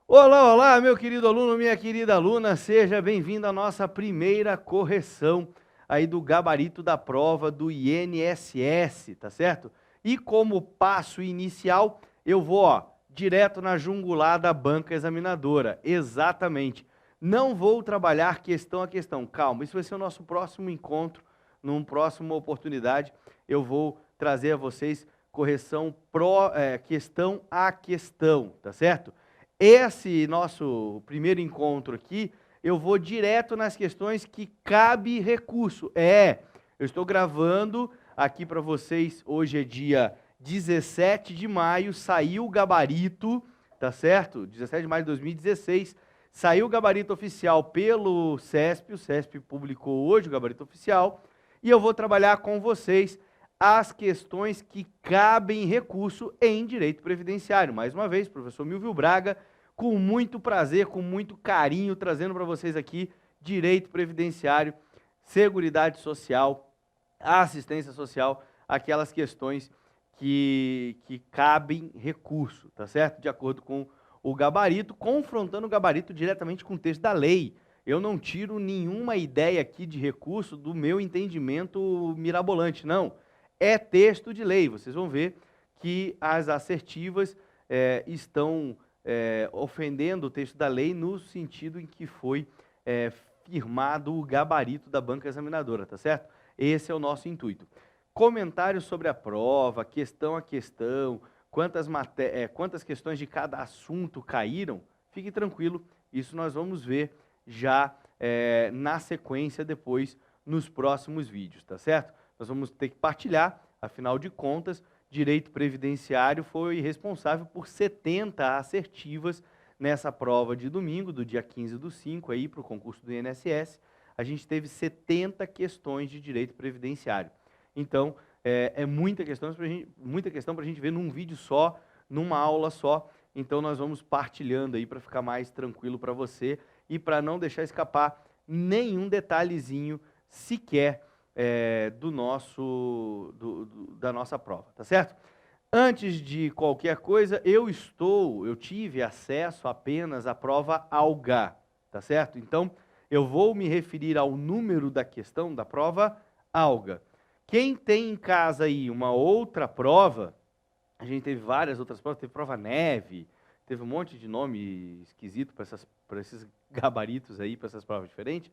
Olá, olá, meu querido aluno, minha querida aluna, seja bem-vindo à nossa primeira correção aí do gabarito da prova do INSS, tá certo? E como passo inicial, eu vou, direto na jungular da banca examinadora, exatamente. Não vou trabalhar questão a questão, calma, isso vai ser o nosso próximo encontro, numa próxima oportunidade, eu vou trazer a vocês correção questão a questão, tá certo? Esse nosso primeiro encontro aqui, eu vou direto nas questões que cabe recurso. Eu estou gravando aqui para vocês, hoje é dia 17 de maio, saiu o gabarito, tá certo? 17 de maio de 2016, saiu o gabarito oficial pelo CESP, o CESP publicou hoje o gabarito oficial, e eu vou trabalhar com vocês as questões que cabem recurso em direito previdenciário. Mais uma vez, professor Milvio Braga, com muito prazer, com muito carinho, trazendo para vocês aqui direito previdenciário, seguridade social, assistência social, aquelas questões que cabem recurso, tá certo? De acordo com o gabarito, confrontando o gabarito diretamente com o texto da lei. Eu não tiro nenhuma ideia aqui de recurso do meu entendimento mirabolante, não. É texto de lei. Vocês vão ver que as assertivas estão ofendendo o texto da lei no sentido em que foi firmado o gabarito da banca examinadora, tá certo? Esse é o nosso intuito. Comentários sobre a prova, questão a questão, quantas questões de cada assunto caíram, fique tranquilo, isso nós vamos ver já na sequência depois, nos próximos vídeos, tá certo? Nós vamos ter que partilhar, afinal de contas, direito previdenciário foi responsável por 70 assertivas nessa prova de domingo, do dia 15/5, aí para o concurso do INSS. A gente teve 70 questões de direito previdenciário. Então, muita questão para a gente ver num vídeo só, numa aula só. Então, nós vamos partilhando aí para ficar mais tranquilo para você e para não deixar escapar nenhum detalhezinho sequer da nossa prova, tá certo? Antes de qualquer coisa, eu tive acesso apenas à prova ALGA, tá certo? Então, eu vou me referir ao número da questão da prova ALGA. Quem tem em casa aí uma outra prova, a gente teve várias outras provas, teve prova neve, teve um monte de nome esquisito para esses gabaritos aí, para essas provas diferentes.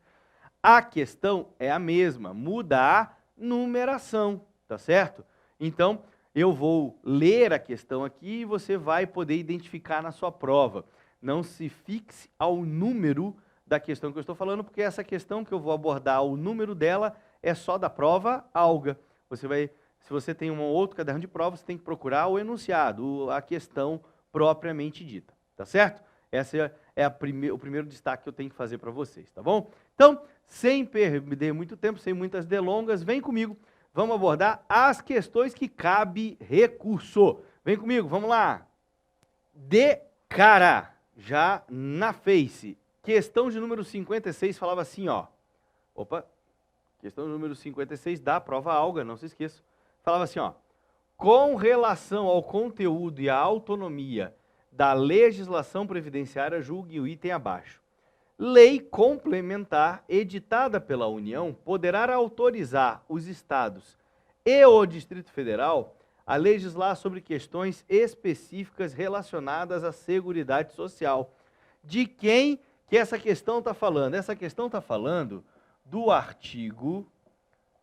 A questão é a mesma, muda a numeração, tá certo? Então, eu vou ler a questão aqui e você vai poder identificar na sua prova. Não se fixe ao número da questão que eu estou falando, porque essa questão que eu vou abordar, o número dela é só da prova ALGA. Se você tem um outro caderno de prova, você tem que procurar o enunciado, a questão propriamente dita, tá certo? Esse é o primeiro destaque que eu tenho que fazer para vocês, tá bom? Então, sem perder muito tempo, sem muitas delongas, vem comigo, vamos abordar as questões que cabe recurso. Vem comigo, vamos lá. De cara, já na face, questão de número 56 falava assim, questão de número 56 da prova ALGA, não se esqueça. Falava assim, com relação ao conteúdo e à autonomia da legislação previdenciária, julgue o item abaixo. Lei complementar editada pela União poderá autorizar os estados e o Distrito Federal a legislar sobre questões específicas relacionadas à Seguridade Social. De quem que essa questão está falando? Essa questão está falando do artigo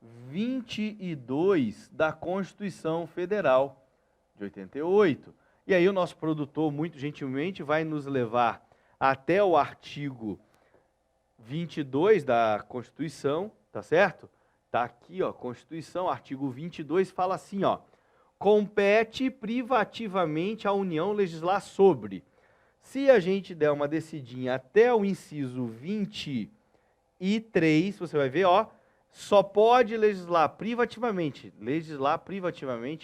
22 da Constituição Federal de 88. E aí o nosso produtor, muito gentilmente, vai nos levar até o artigo 22 da Constituição, tá certo? Tá aqui, Constituição, artigo 22, fala assim, compete privativamente à União legislar sobre. Se a gente der uma descidinha até o inciso 23, você vai ver, só pode legislar privativamente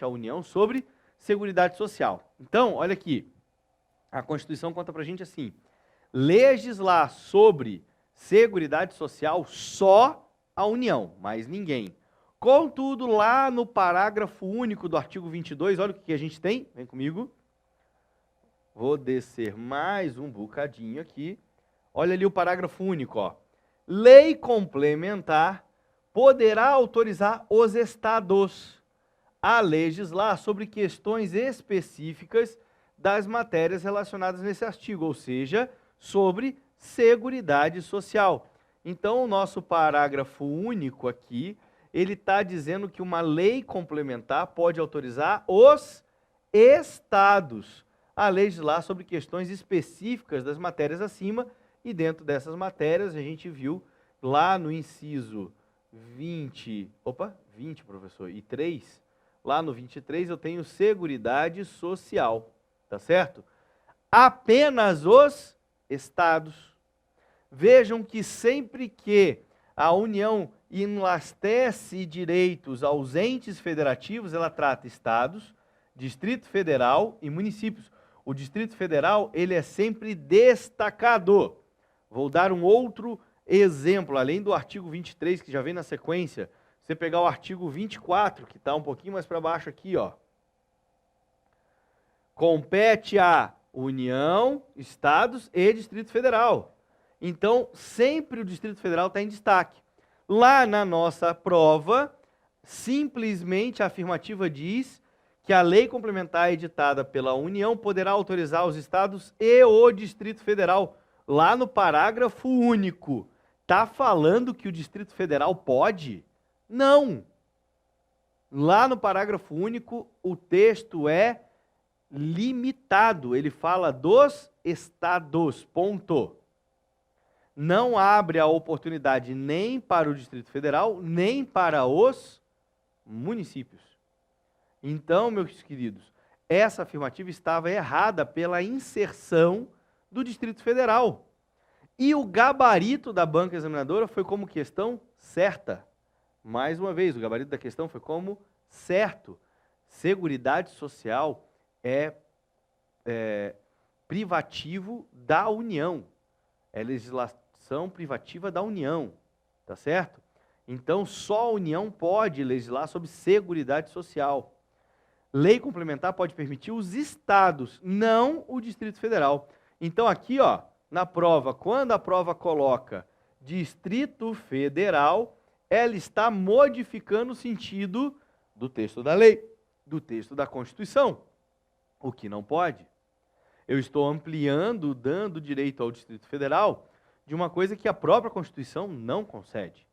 a União sobre Seguridade Social. Então, olha aqui, a Constituição conta pra gente assim, legislar sobre Seguridade Social só a União, mais ninguém. Contudo, lá no parágrafo único do artigo 22, olha o que a gente tem, vem comigo. Vou descer mais um bocadinho aqui. Olha ali o parágrafo único, ó. Lei complementar poderá autorizar os estados a legislar sobre questões específicas das matérias relacionadas nesse artigo, ou seja, sobre Seguridade Social. Então, o nosso parágrafo único aqui, ele está dizendo que uma lei complementar pode autorizar os estados a legislar sobre questões específicas das matérias acima, e dentro dessas matérias a gente viu lá no inciso 20, professor, e 3, lá no 23 eu tenho Seguridade Social, tá certo? Apenas os estados. Vejam que sempre que a União enlastece direitos aos entes federativos, ela trata estados, Distrito Federal e municípios. O Distrito Federal, ele é sempre destacado. Vou dar um outro exemplo, além do artigo 23, que já vem na sequência. Você pegar o artigo 24, que está um pouquinho mais para baixo aqui, ó. Compete à União, Estados e Distrito Federal. Então, sempre o Distrito Federal está em destaque. Lá na nossa prova, simplesmente a afirmativa diz que a lei complementar editada pela União poderá autorizar os estados e o Distrito Federal. Lá no parágrafo único, está falando que o Distrito Federal pode? Não. Lá no parágrafo único, o texto é limitado. Ele fala dos estados, ponto. Não abre a oportunidade nem para o Distrito Federal, nem para os municípios. Então, meus queridos, essa afirmativa estava errada pela inserção do Distrito Federal. E o gabarito da banca examinadora foi como questão certa. Mais uma vez, o gabarito da questão foi como certo. Seguridade Social é privativo da União. É legislação privativa da União, tá certo? Então, só a União pode legislar sobre Seguridade Social. Lei complementar pode permitir os estados, não o Distrito Federal. Então, aqui, ó, na prova, quando a prova coloca Distrito Federal, ela está modificando o sentido do texto da lei, do texto da Constituição, o que não pode. Eu estou ampliando, dando direito ao Distrito Federal de uma coisa que a própria Constituição não concede.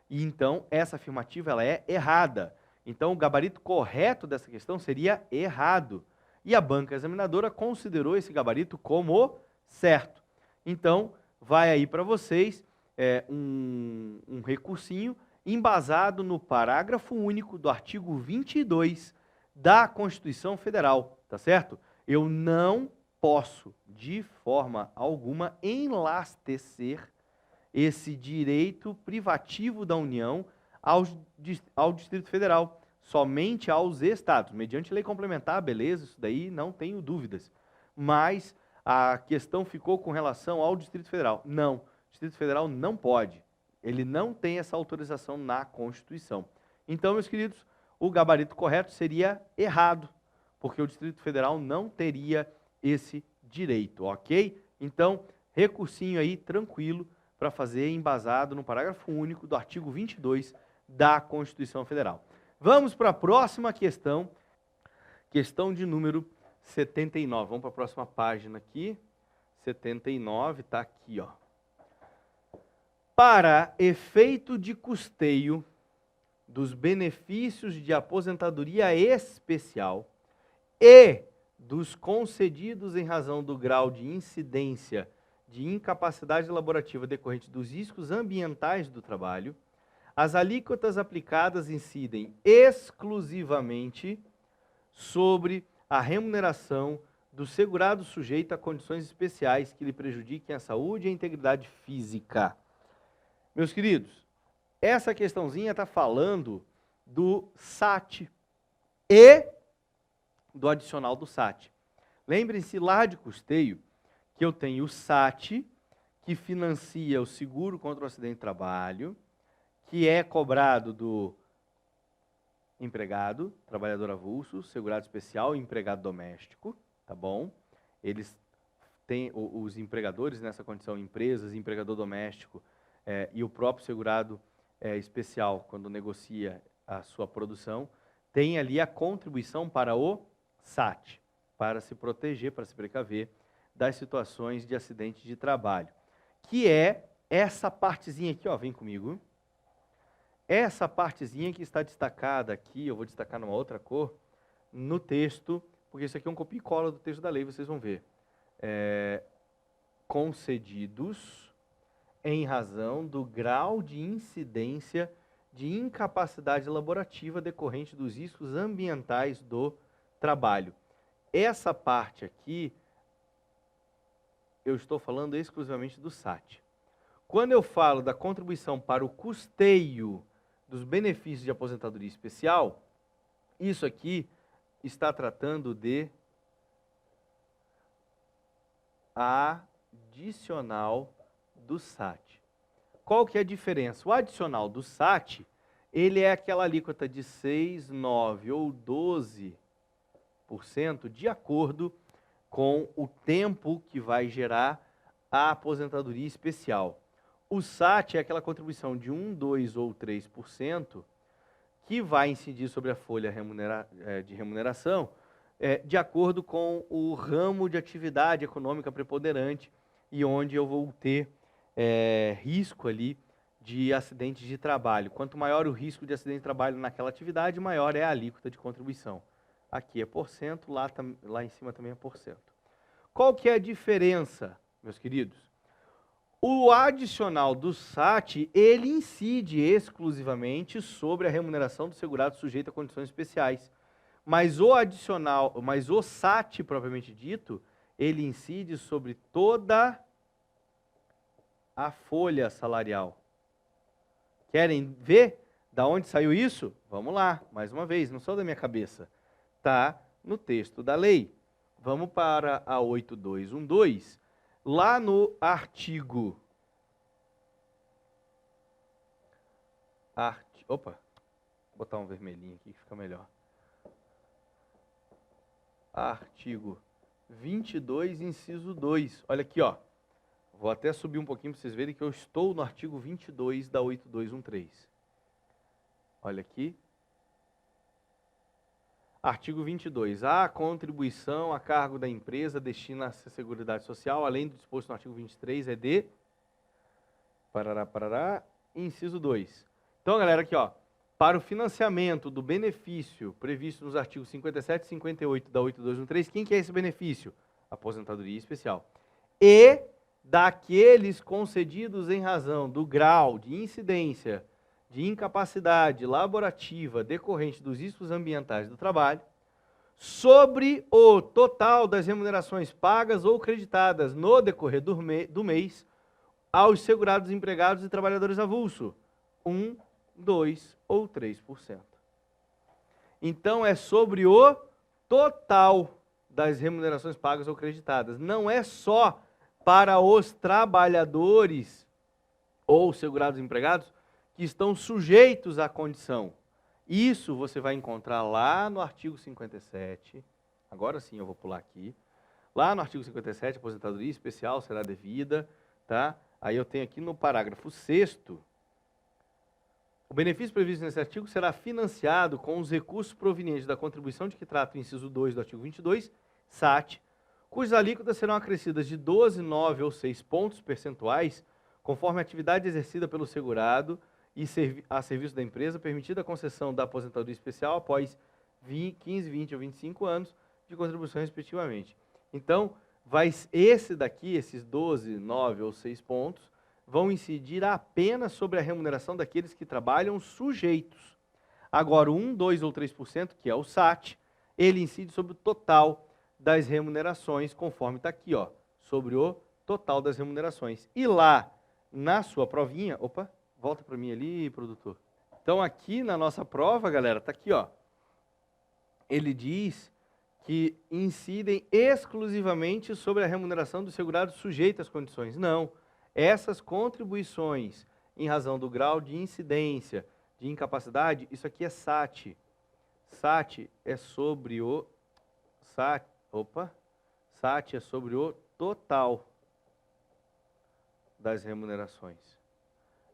E então, essa afirmativa ela é errada. Então, o gabarito correto dessa questão seria errado. E a banca examinadora considerou esse gabarito como certo. Então, vai aí para vocês um recursinho embasado no parágrafo único do artigo 22 da Constituição Federal, tá certo? Eu não posso, de forma alguma, enlastecer esse direito privativo da União ao Distrito Federal, somente aos estados. Mediante lei complementar, beleza, isso daí não tenho dúvidas. Mas a questão ficou com relação ao Distrito Federal. Não, o Distrito Federal não pode. Ele não tem essa autorização na Constituição. Então, meus queridos, o gabarito correto seria errado, porque o Distrito Federal não teria esse direito, ok? Então, recursinho aí, tranquilo, para fazer embasado no parágrafo único do artigo 22 da Constituição Federal. Vamos para a próxima questão, questão de número 79. Vamos para a próxima página aqui. 79, está aqui, ó. Para efeito de custeio dos benefícios de aposentadoria especial e dos concedidos em razão do grau de incidência de incapacidade laborativa decorrente dos riscos ambientais do trabalho, as alíquotas aplicadas incidem exclusivamente sobre a remuneração do segurado sujeito a condições especiais que lhe prejudiquem a saúde e a integridade física. Meus queridos, essa questãozinha está falando do SAT e do adicional do SAT. Lembrem-se lá de custeio que eu tenho o SAT, que financia o seguro contra o acidente de trabalho, que é cobrado do empregado, trabalhador avulso, segurado especial e empregado doméstico, tá bom? eles têm, os empregadores nessa condição, empresas, empregador doméstico e o próprio segurado especial, quando negocia a sua produção, tem ali a contribuição para o SAT, para se proteger, para se precaver das situações de acidente de trabalho, que é essa partezinha aqui, ó, vem comigo. Essa partezinha que está destacada aqui, eu vou destacar numa outra cor, no texto, porque isso aqui é um copia e cola do texto da lei, vocês vão ver. Concedidos em razão do grau de incidência de incapacidade laborativa decorrente dos riscos ambientais do trabalho. Essa parte aqui, eu estou falando exclusivamente do SAT. Quando eu falo da contribuição para o custeio dos benefícios de aposentadoria especial, isso aqui está tratando de adicional do SAT. Qual que é a diferença? O adicional do SAT, ele é aquela alíquota de 6, 9 ou 12% de acordo com o tempo que vai gerar a aposentadoria especial. O SAT é aquela contribuição de 1, 2 ou 3% que vai incidir sobre a folha de remuneração de acordo com o ramo de atividade econômica preponderante e onde eu vou ter risco ali de acidente de trabalho. Quanto maior o risco de acidente de trabalho naquela atividade, maior é a alíquota de contribuição. Aqui é %, lá em cima também é %. Qual que é a diferença, meus queridos? O adicional do SAT, ele incide exclusivamente sobre a remuneração do segurado sujeito a condições especiais. Mas o SAT propriamente dito, ele incide sobre toda a folha salarial. Querem ver da onde saiu isso? Vamos lá, mais uma vez, não só da minha cabeça. Está no texto da lei. Vamos para a 8212. Lá no artigo... Opa, vou botar um vermelhinho aqui que fica melhor. Artigo 22, inciso 2. Olha aqui, ó. Vou até subir um pouquinho para vocês verem que eu estou no artigo 22 da 8213. Olha aqui. Artigo 22. A contribuição a cargo da empresa destina-se à Seguridade Social, além do disposto no artigo 23, é de... Inciso 2. Então, galera, aqui, ó. Para o financiamento do benefício previsto nos artigos 57 e 58 da 8213, quem que é esse benefício? Aposentadoria especial. E daqueles concedidos em razão do grau de incidência de incapacidade laborativa decorrente dos riscos ambientais do trabalho, sobre o total das remunerações pagas ou creditadas no decorrer do mês aos segurados empregados e trabalhadores avulso, 1, 2 ou 3%. Então, é sobre o total das remunerações pagas ou creditadas. Não é só para os trabalhadores ou segurados empregados que estão sujeitos à condição. Isso você vai encontrar lá no artigo 57. Agora sim eu vou pular aqui. Lá no artigo 57, aposentadoria especial será devida, tá? Aí eu tenho aqui no parágrafo 6º, o benefício previsto nesse artigo será financiado com os recursos provenientes da contribuição de que trata o inciso 2 do artigo 22, SAT, cujas alíquotas serão acrescidas de 12, 9 ou 6 pontos percentuais, conforme a atividade exercida pelo segurado e a serviço da empresa, permitida a concessão da aposentadoria especial após 15, 20 ou 25 anos de contribuição, respectivamente. Então, esses 12, 9 ou 6 pontos vão incidir apenas sobre a remuneração daqueles que trabalham sujeitos. Agora, 1, 2 ou 3%, que é o SAT, ele incide sobre o total das remunerações, conforme está aqui, ó, sobre o total das remunerações. E lá, na sua provinha, opa, volta para mim ali, produtor. Então, aqui na nossa prova, galera, está aqui, ó, ele diz que incidem exclusivamente sobre a remuneração do segurado sujeito às condições. Não. Essas contribuições, em razão do grau de incidência, de incapacidade, isso aqui é SAT. SAT é sobre o... SAT é sobre o total das remunerações.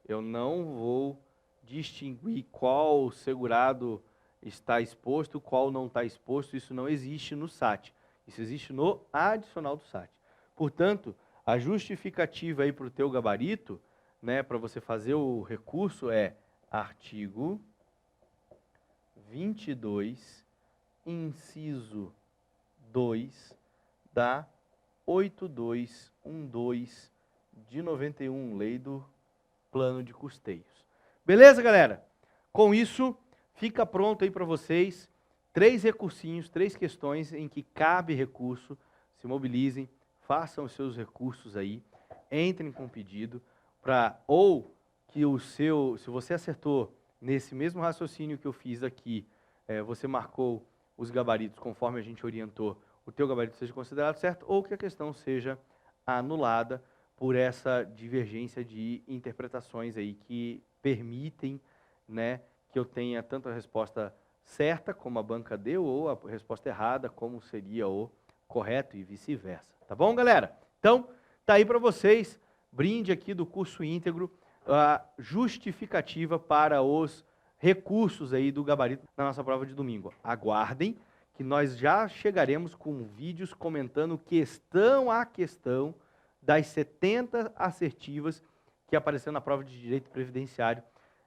Eu não vou distinguir qual segurado está exposto, qual não está exposto, isso não existe no SAT. Isso existe no adicional do SAT. Portanto, a justificativa aí para o teu gabarito, né, para você fazer o recurso é artigo 22, inciso 2 da 8212 de 91, lei do plano de custeios. Beleza, galera? Com isso, fica pronto aí para vocês 3 recursinhos, 3 questões em que cabe recurso. Se mobilizem, façam os seus recursos aí, entrem com pedido para ou que o seu, se você acertou nesse mesmo raciocínio que eu fiz aqui, você marcou os gabaritos conforme a gente orientou, o teu gabarito seja considerado certo, ou que a questão seja anulada por essa divergência de interpretações aí que permitem, né, que eu tenha tanto a resposta certa, como a banca deu, ou a resposta errada, como seria o correto e vice-versa. Tá bom, galera? Então, tá aí para vocês, brinde aqui do curso íntegro, a justificativa para os recursos aí do gabarito na nossa prova de domingo. Aguardem que nós já chegaremos com vídeos comentando questão a questão das 70 assertivas que apareceram na prova de direito previdenciário.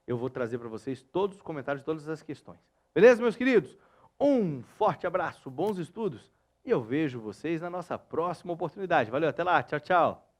Eu vou trazer para vocês todos os comentários de todas as questões. Beleza, meus queridos? Um forte abraço, bons estudos e eu vejo vocês na nossa próxima oportunidade. Valeu, até lá, tchau, tchau.